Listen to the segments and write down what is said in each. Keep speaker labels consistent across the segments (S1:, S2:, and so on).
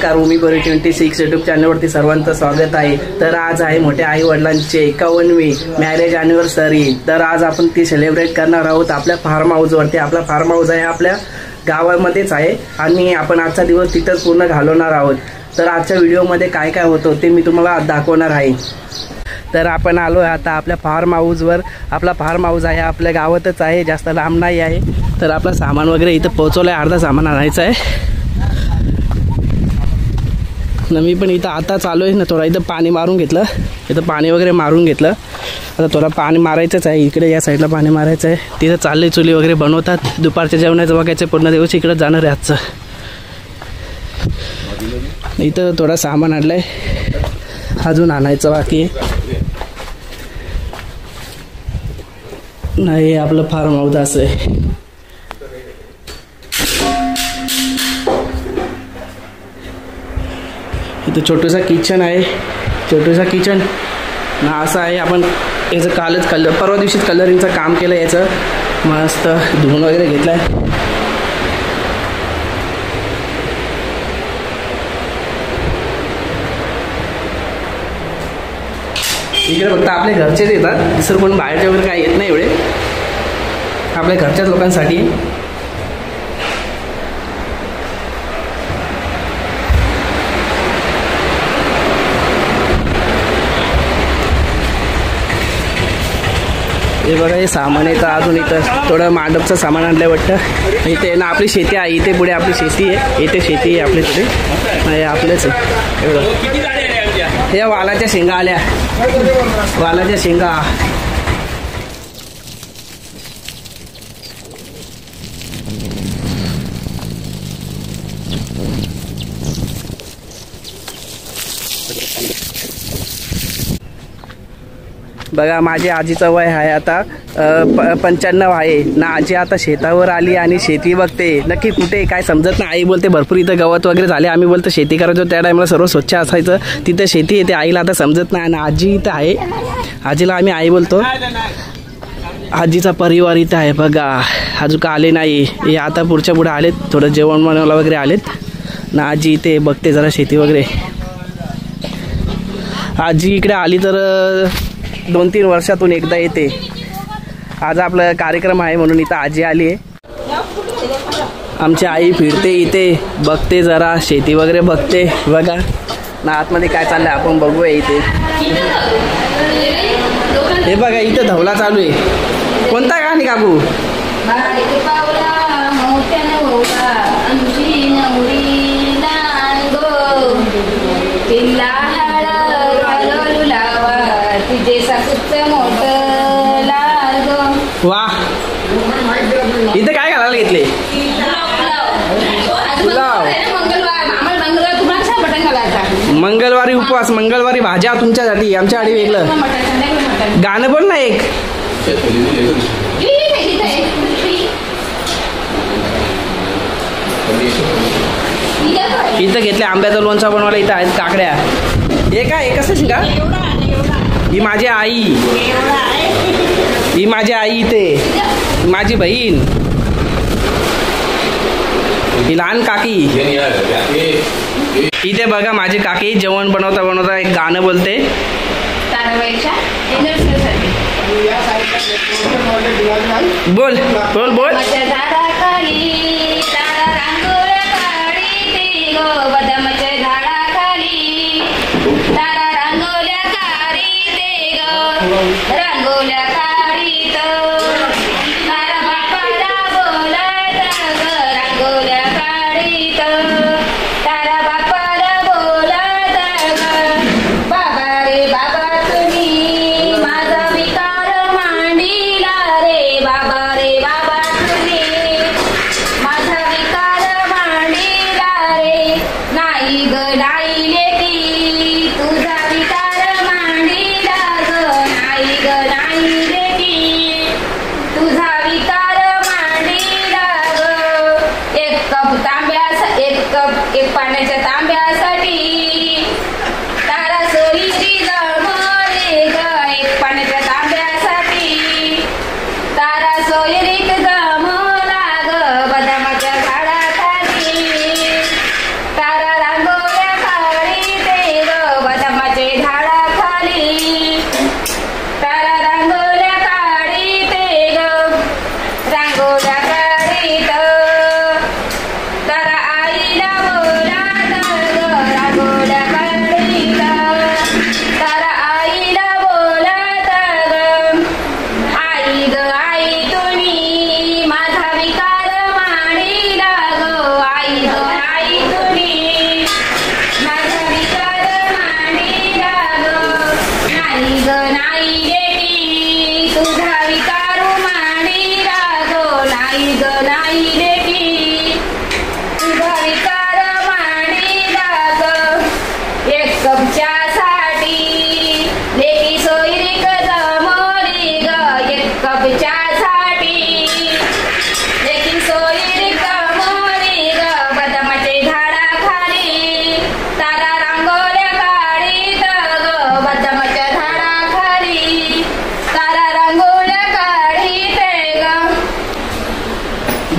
S1: नमस्कार, उमीपुरी 26 यूट्यूब चॅनलवरती सर्वांचं स्वागत आहे। तर आज आहे मोठ्या आई वडिलांची 51वी मॅरेज अॅनिव्हर्सरी। तर आज आपण ती सेलिब्रेट करणार आहोत आपल्या फार्म हाऊसवरती। आपला फार्म हाऊस आहे आपल्या गावामध्येच आहे आणि आपण आजचा दिवस तिथंच पूर्ण घालवणार आहोत। तर आजच्या व्हिडिओमध्ये काय काय होतं ते मी तुम्हाला दाखवणार आहे। तर आपण आलो आता आपल्या फार्म हाऊसवर। आपला फार्म हाऊस आहे आपल्या गावातच आहे, जास्त लांब नाही आहे। तर आपलं सामान वगैरे इथं पोहोचवलं आहे, अर्धा सामान आणायचं आहे ना। मी पण इथं आता चालू आहे ना, थोडा इथं पाणी मारून घेतलं, इथं पाणी वगैरे मारून घेतलं। आता थोडा पाणी मारायचंच आहे, इकडे या साईडला पाणी मारायचं आहे। तिथं चालले चुली वगैरे बनवतात, दुपारच्या जेवणाचं बघायचं, पूर्ण दिवस इकडं जाणार आहे आजचं। इथं थोडा सामान आणलं आहे, अजून आणायचं बाकी नाही। आपलं फार्म हाऊस असं आहे। इथं छोटूसा किचन आहे, छोटूसा किचन ना असं आहे। आपण याचं कालच परवा दिवशीच कलरिंगचं काम केलं, याचं मस्त धुवून वगैरे घेतलं आहे। इकडे फक्त आपल्या घरचेच येतात, दुसरं पण बाहेरचे वगैरे काही येत नाही एवढे, आपल्या घरच्याच लोकांसाठी। हे बघा हे सामान आहे। तर अजून इथं थोडं मांडपचं सामान आणलं वाटतं। इथे ना आपली शेती आहे, इथे पुढे आपली शेती आहे, इथे शेती आहे आपली थोडी, नाही आपलेच आहे। एवढं हे वालाच्या शेंगा आल्या, वालाच्या शेंगा। बघा माझ्या आजीचं वय आहे आता 95 आहे ना। आजी आता शेतावर आली आणि शेती बघते, नक्की कुठे काय समजत नाही। आई बोलते भरपूर इथं गवत वगैरे झाले, आम्ही बोलतो शेती करायचो त्या टायमाला सर्व स्वच्छ असायचं, तिथं शेती येते। आईला आता समजत नाही आणि आजी इथं आहे, आजीला आम्ही आई बोलतो। आजीचा परिवार इथं आहे बघा, अजून का आले नाही, हे आता पुढच्या पुढे आलेत, थोडं जेवण बनवायला वगैरे आलेत ना। आजी इथे बघते जरा शेती वगैरे। आजी इकडे आली तर 2-3 वर्षातून एकदा येते। आज आपला कार्यक्रम आहे म्हणून इथं आजी आली आहे। आमची आई फिरते इथे, बघते जरा शेती वगैरे बघते बघा ना। आतमध्ये काय चाललंय आपण बघूया इथे। हे बघा इथं धवला चालू आहे, कोणता गाणी काकू? वा, इथे काय घालायला घेतले? पुलाव। मंगळवारी उपवास, मंगळवारी भाज्या तुमच्यासाठी, आमच्यासाठी वेगळं। गाणं पण ना एक, इथं घेतल्या आंब्याचं लोणचं बनवायला। इथं आहेत काकड्या। हे काय कसं शिका? ही माझी आई, ही माझी आई, इथे माझी बहीण, ही लहान काकी। इथे बघा माझी काकी जेवण बनवता बनवता एक गाणं बोलते। बोल बोल बोल।
S2: रांगोल्या काढीत तारा बापाला बोलायचं ग, रांगोल्या काढीत तारा बापाला बोलायचं ग। बाबा रे बाबा तुम्ही माझा विकार मांडीला रे, बाबा रे बाबा तुम्ही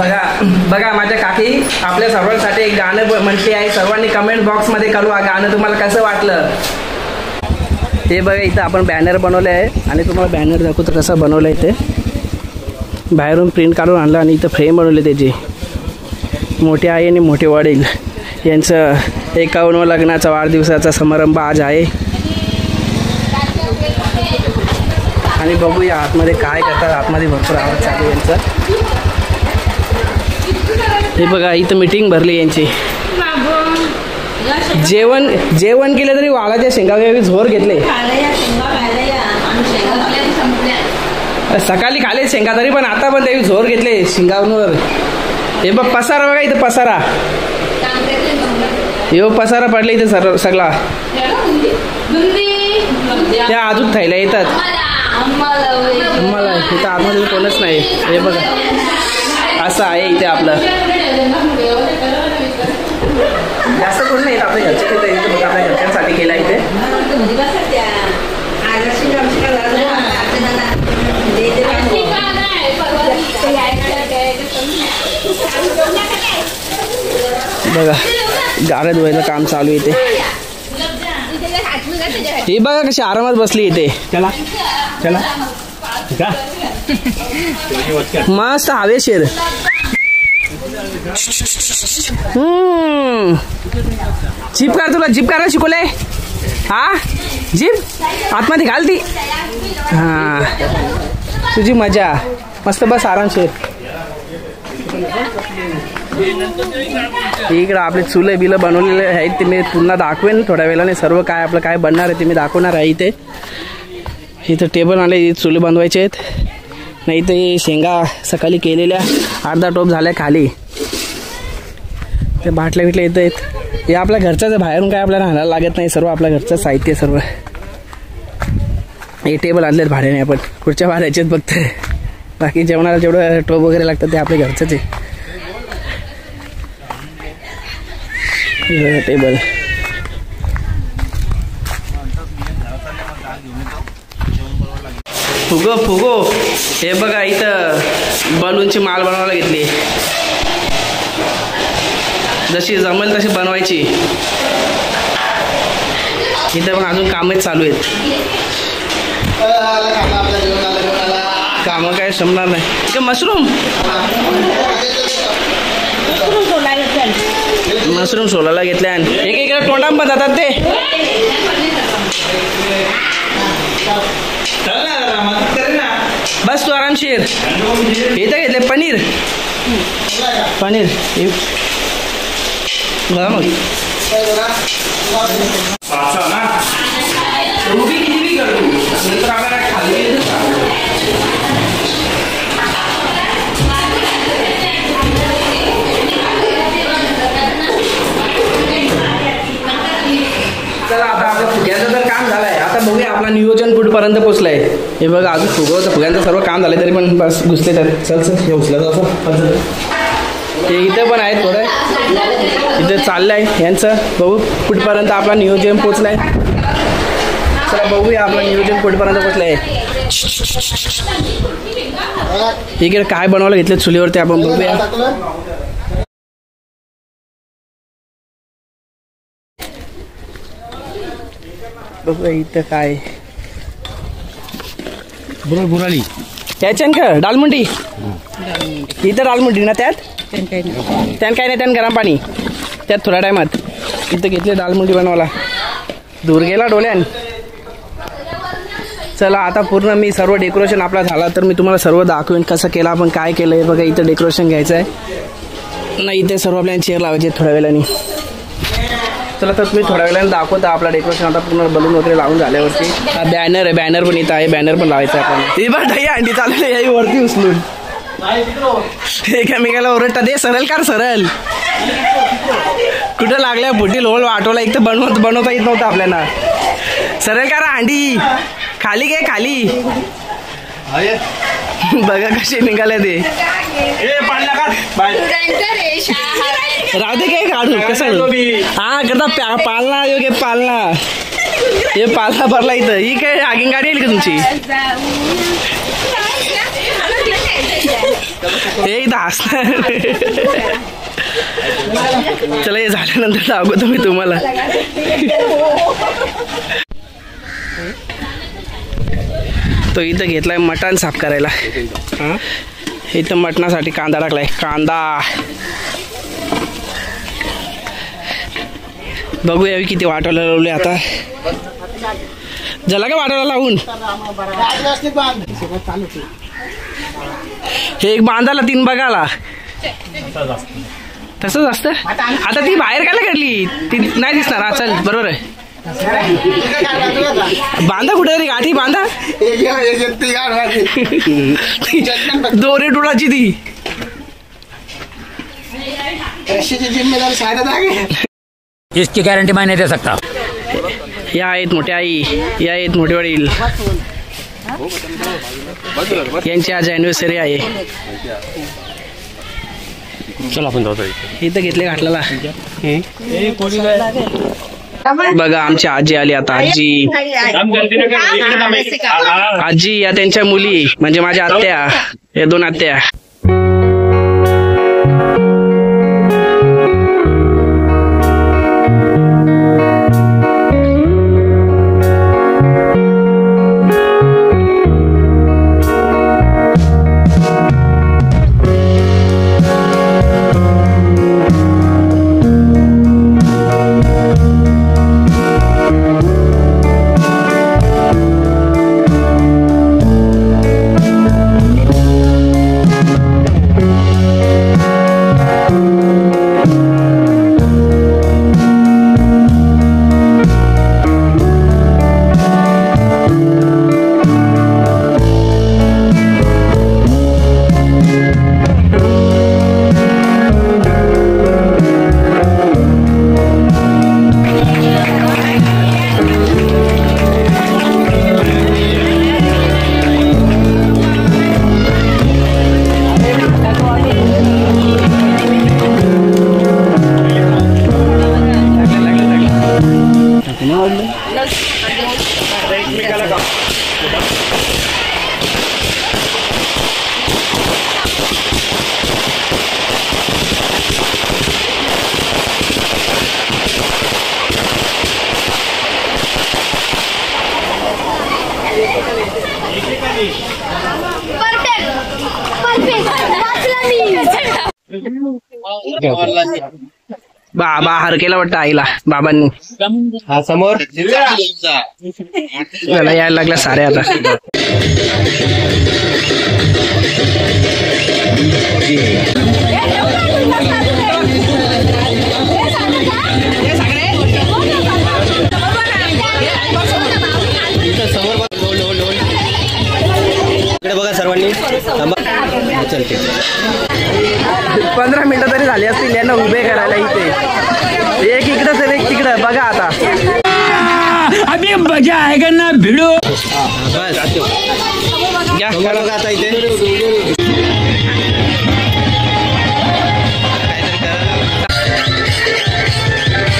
S1: बघा बघा माझ्या काकी आपल्या सर्वांसाठी एक गाणं म्हटली आहे. सर्वांनी कमेंट बॉक्स मध्ये कळवा गाणं तुम्हाला कसं वाटलं. हे बघा इथं आपण बॅनर बनवले आहे आणि तुम्हाला बॅनर दाखवतो कसं बनवलं आहे. ते बाहेरून प्रिंट काढून आणलं आणि इथं फ्रेम बनवले त्याची. मोठे आई आणि मोठे वडील यांचं 51 लग्नाचा वाढदिवसाचा समारंभ आज आहे. आणि बघूया आतमध्ये काय करतात. आतमध्ये भरपूर आवाज चालू आहे यांचा. हे बघा इथं मीटिंग भरली यांची. जेवण केलं तरी वालाच्या शेंगावे झोर घेतले. सकाळी खाले शेंगा तरी पण आता पण त्यावेळी झोर घेतले शेंगावर. हे बघ पसारा बघा इथं पसारा. यो पसारा पडले इथं सगळा. त्या अजून थैल्या येतात. मला इथं आतमध्ये कोणच नाही. हे बघा असं आहे इथे आपलं. जास्त कोण नाही आपल्या घरचे बघा आपल्या घरच्यांसाठी केला इथे. बघा गाड्या धुवायचं काम चालू इथे. ही बघा कशी आरामात बसली इथे. चला चला मस्त हवेशीर. जीप कार तुला जीप करायला शिकवलंय. हा जीप आतमध्ये घाल ती. हा तुझी मजा मस्त बस आरामशीर. इकडं आपले चुले बिलं बनवलेले आहेत ते मी पुन्हा दाखवेन थोड्या वेळाने. सर्व काय आपलं काय बनणार आहे ते मी दाखवणार आहे. इथं टेबल आले चुले बनवायचे आहेत. नाही ते शेंगा सकाळी केलेल्या अर्धा टोप झाल्या खाली. ते बाटल्या बिटल्या येत आहेत. हे आपल्या घरच्याच बाहेरून काय आपल्याला आणायला लागत नाही. सर्व आपल्या घरचं साहित्य सर्व. हे टेबल आणलेत भाड्याने आपण. पुढच्या भाड्याचे फक्त. बाकी जेवणाला जेवढं टोप वगैरे लागतं ते आपल्या घरचंच आहे. टेबल फुगो हे बघा इथं बलूनची माल बनवायला घेतली. जशी जमेल तशी बनवायची. इथं पण अजून कामच चालू आहेत. कामं काय संपणार नाही. मशरूम सोलायला घेतल्या. एक एक तोंडाम पण जातात ते. बस तू आरामशीर. इथं घेतले पनीर बघा मग. चला आता आपल्या फुग्याचं तर काम झालंय. आता बघूया आपला नियोजन कुठपर्यंत पोहोचलंय. हे बघा अजून फुग्यांचं सर्व काम झालंय तरी पण बस घुसले तर. चल हे उचलं असं. ते इथं पण आहेत थोडं. इथं चाललंय यांचं. बघू कुठपर्यंत आपला नियोजन पोचलाय. चला बघूया आपलं नियोजन कुठपर्यंत पोचलंय. इकडे काय बनवायला घेतलं चुलीवरती आपण बघूया. बघूया इथं काय बुराली त्याच्यान का डालमुंडी. इथं डालमुंडी ना त्यात काय नाही. त्यान गरम पाणी त्यात थोड्या टायमात. इथं घेतले डालमुंडी बनवायला. दूर गेला डोल्यान. चला आता पूर्ण मी सर्व डेकोरेशन आपला झाला तर मी तुम्हाला सर्व दाखवेन कसं केलं आपण काय केलं आहे. बघा इथं डेकोरेशन घ्यायचं आहे ना. इथे सर्व आपल्याला चेअर लावायचे थोड्या वेळाने. चला तर तुम्ही थोड्या वेळाने दाखवता आपला डेकोरेशन. आता पूर्ण बलून वगैरे लावून झाल्यावरती हा बॅनर आहे. बॅनर पण इथं आहे. बॅनर पण लावायचं आहे आपण. ती बघ अंडी चाललेली आहे वरती उचलून. एकामेकाला ओरडतात. दे सरळ कार सरळ. कुठं लागल्या फुटील होल वाटवला. एक तर बनवता येत नव्हतं आपल्याला. सरळ करा अंडी खाली घे खाली. बघा कसे निघाले ते. राहू दे काय काढू कसं. हा करता पालना योग्य पालना. हे पालना भरला इथं. ही काय आगीन गाडी येईल का तुमची. हे इथं हसणार. चला हे झाल्यानंतर दाखवतो मी तुम्हाला. तो इथं घेतलाय मटण साफ करायला. इथं मटणासाठी कांदा टाकलाय. कांदा बघूया किती वाटायला लावले आता. झाला का वाटायला लावून? हे एक बांधाला 3 बघाला तसंच असतं. आता ती बाहेर काय काढली ती नाही दिसणार. हा चल बरोबर आहे. बांधा कुठे रे गाठी बांधा. दोरे टोळाची ती
S3: इसकी गारंटी मैं नहीं दे सकता.
S1: या आहेत मोठे आई, या आहेत मोठे वडील. यांची आज अॅनिव्हर्सरी आहे.
S3: चला आपण जाऊ.
S1: इथं घेतले घाटला. बघा आमची आजी आली आता. आजी या त्यांच्या मुली म्हणजे माझ्या आत्या, या 2 आत्या. बाबा हरकेला वाटतं आईला बाबांनी.
S3: हा समोर
S1: त्याला यायला लागल्या साऱ्या आता.
S3: बघा सर्वांनी
S1: 15 मिनिटं तरी झाली असतील यांना उभे करायला इथे. एक इकडं तर एक तिकडं. बघा आता
S3: अभी मजा आएगा ना भिडो.
S1: आता इथे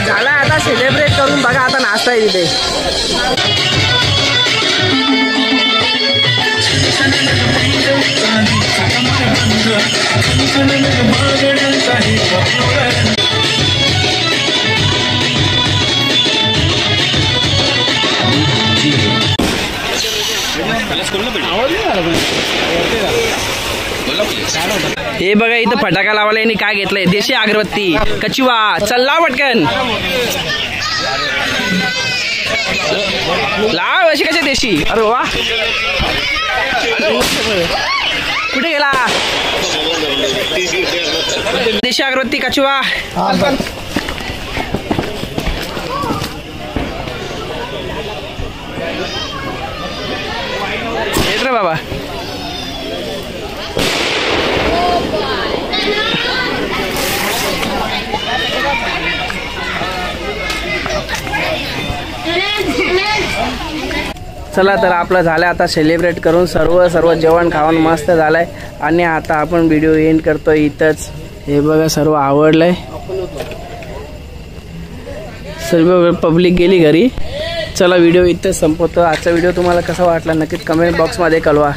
S1: झाला आता सेलिब्रेट करून. बघा आता नाश्ता आहे इथे. हे बघा इथं फटाका लावायला यांनी काय घेतलंय. देशी अगरबत्ती कचवा. चल पटकन लाव. अशी कशी देशी. अरे वा कुठे गेला देशी अगरबत्ती कचवा. येत रे बाबा. चला तर आपलं झालं आता सेलिब्रेट करून. सर्व जेवण खावण मस्त झालंय. आणि आता आपण व्हिडिओ एंड करतो इथंच. हे बघा सर्व आवडलंय. सर्व पब्लिक गेली घरी. चला व्हिडिओ इथंच संपवतो. आजचा व्हिडिओ तुम्हाला कसा वाटला नक्कीच कमेंट बॉक्समध्ये कळवा.